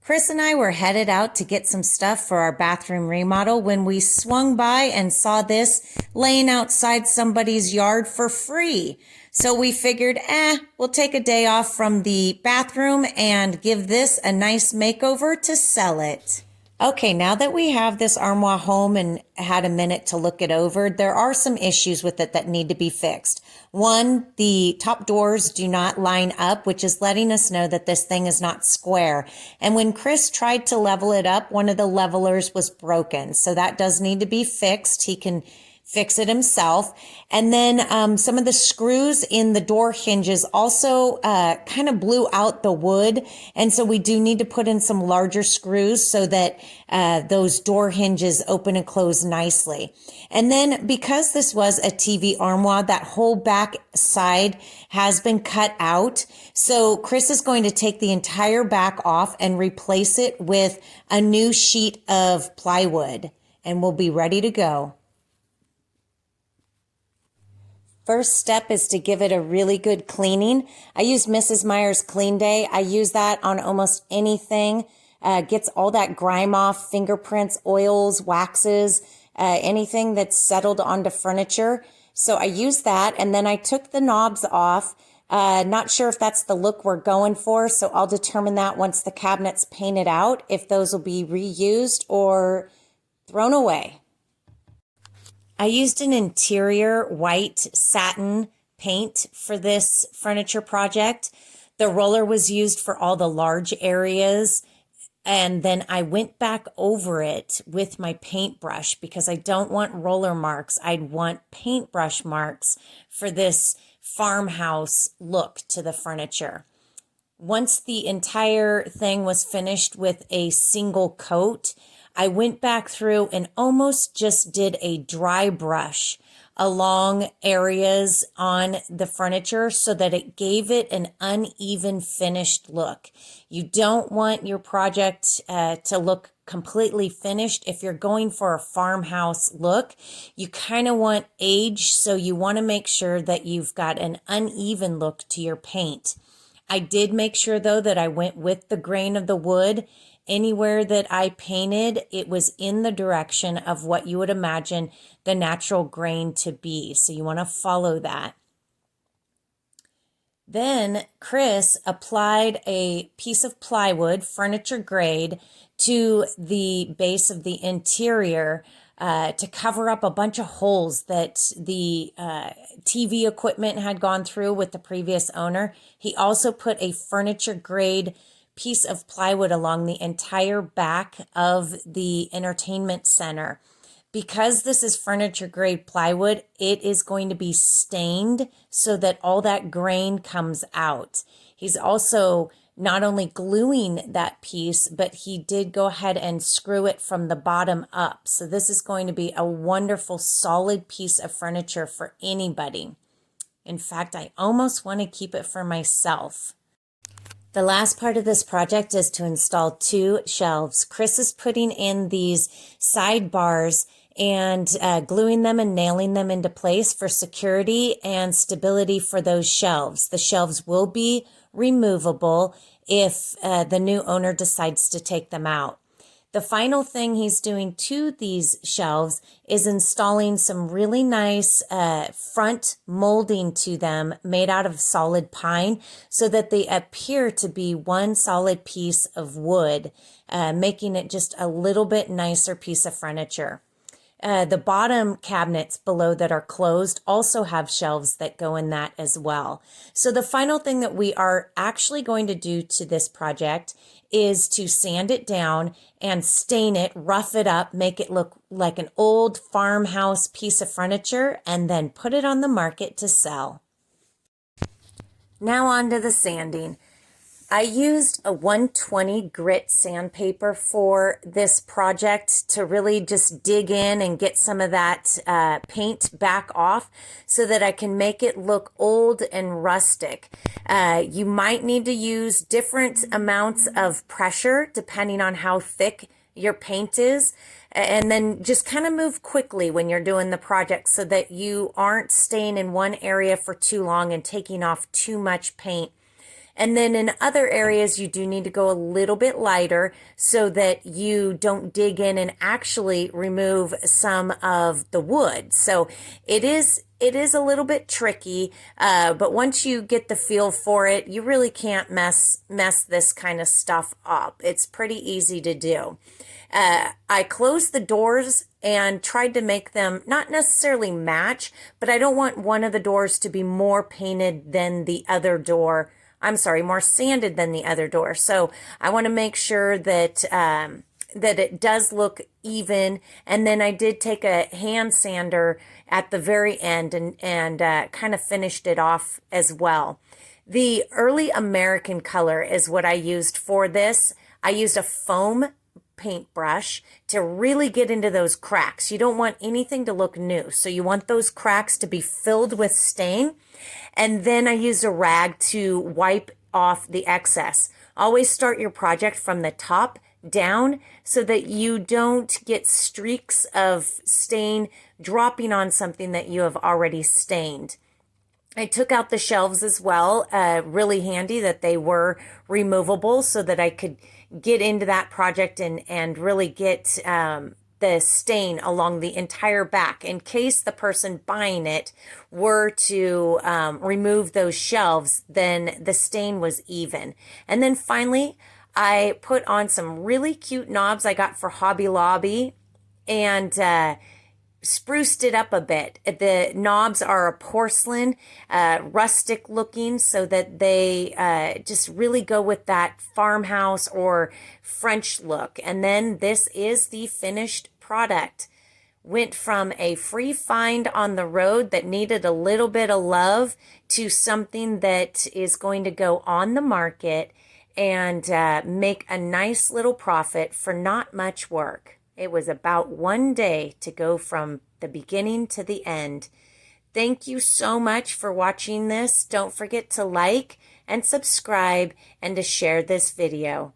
Chris and I were headed out to get some stuff for our bathroom remodel when we swung by and saw this laying outside somebody's yard for free. So we figured, we'll take a day off from the bathroom and give this a nice makeover to sell it. Okay, now that we have this armoire home and had a minute to look it over, there are some issues with it that need to be fixed. One, the top doors do not line up, which is letting us know that this thing is not square. And when Chris tried to level it up, one of the levelers was broken. So that does need to be fixed. He can fix it himself. And then some of the screws in the door hinges also kind of blew out the wood. And so we do need to put in some larger screws so that those door hinges open and close nicely. And then because this was a TV armoire, that whole back side has been cut out. So Chris is going to take the entire back off and replace it with a new sheet of plywood, and we'll be ready to go. First step is to give it a really good cleaning. I use Mrs. Meyer's Clean Day. I use that on almost anything. Gets all that grime off, fingerprints, oils, waxes, anything that's settled onto furniture. So I use that, and then I took the knobs off. Not sure if that's the look we're going for, so I'll determine that once the cabinet's painted out, if those will be reused or thrown away. I used an interior white satin paint for this furniture project. The roller was used for all the large areas, and then I went back over it with my paintbrush because I don't want roller marks. I'd want paintbrush marks for this farmhouse look to the furniture. Once the entire thing was finished with a single coat, I went back through and almost just did a dry brush along areas on the furniture so that it gave it an uneven finished look. You don't want your project to look completely finished. If you're going for a farmhouse look, you kind of want age, so you want to make sure that you've got an uneven look to your paint. I did make sure though that I went with the grain of the wood. Anywhere that I painted, it was in the direction of what you would imagine the natural grain to be. So you want to follow that. Then Chris applied a piece of plywood, furniture grade, to the base of the interior to cover up a bunch of holes that the TV equipment had gone through with the previous owner. He also put a furniture grade piece of plywood along the entire back of the entertainment center. Because this is furniture grade plywood, it is going to be stained so that all that grain comes out. He's also not only gluing that piece, but he did go ahead and screw it from the bottom up. So this is going to be a wonderful, solid piece of furniture for anybody. In fact, I almost want to keep it for myself. The last part of this project is to install 2 shelves. Chris is putting in these sidebars and gluing them and nailing them into place for security and stability for those shelves. The shelves will be removable if the new owner decides to take them out. The final thing he's doing to these shelves is installing some really nice front molding to them made out of solid pine so that they appear to be one solid piece of wood, making it just a little bit nicer piece of furniture. The bottom cabinets below that are closed also have shelves that go in that as well. So the final thing that we are actually going to do to this project is to sand it down and stain it, rough it up, make it look like an old farmhouse piece of furniture, and then put it on the market to sell. Now on to the sanding. I used a 120 grit sandpaper for this project to really just dig in and get some of that paint back off so that I can make it look old and rustic. You might need to use different amounts of pressure depending on how thick your paint is, and then just kind of move quickly when you're doing the project so that you aren't staying in one area for too long and taking off too much paint. And then in other areas, you do need to go a little bit lighter so that you don't dig in and actually remove some of the wood. So it is a little bit tricky, but once you get the feel for it, you really can't mess this kind of stuff up. It's pretty easy to do. I closed the doors and tried to make them not necessarily match, but I don't want one of the doors to be more painted than the other door. I'm sorry, more sanded than the other door. So I want to make sure that that it does look even. And then I did take a hand sander at the very end and kind of finished it off as well. The early American color is what I used for this. I used a foam paintbrush to really get into those cracks. You don't want anything to look new, so you want those cracks to be filled with stain. And then I used a rag to wipe off the excess. Always start your project from the top down so that you don't get streaks of stain dropping on something that you have already stained. I took out the shelves as well. Really handy that they were removable so that I could get into that project and really get the stain along the entire back in case the person buying it were to remove those shelves, then the stain was even. And then finally, I put on some really cute knobs I got for Hobby Lobby and spruced it up a bit. The knobs are a porcelain, rustic looking, so that they just really go with that farmhouse or French look. And then this is the finished product. Went from a free find on the road that needed a little bit of love to something that is going to go on the market and make a nice little profit for not much work. It was about one day to go from the beginning to the end. Thank you so much for watching this. Don't forget to like and subscribe and to share this video.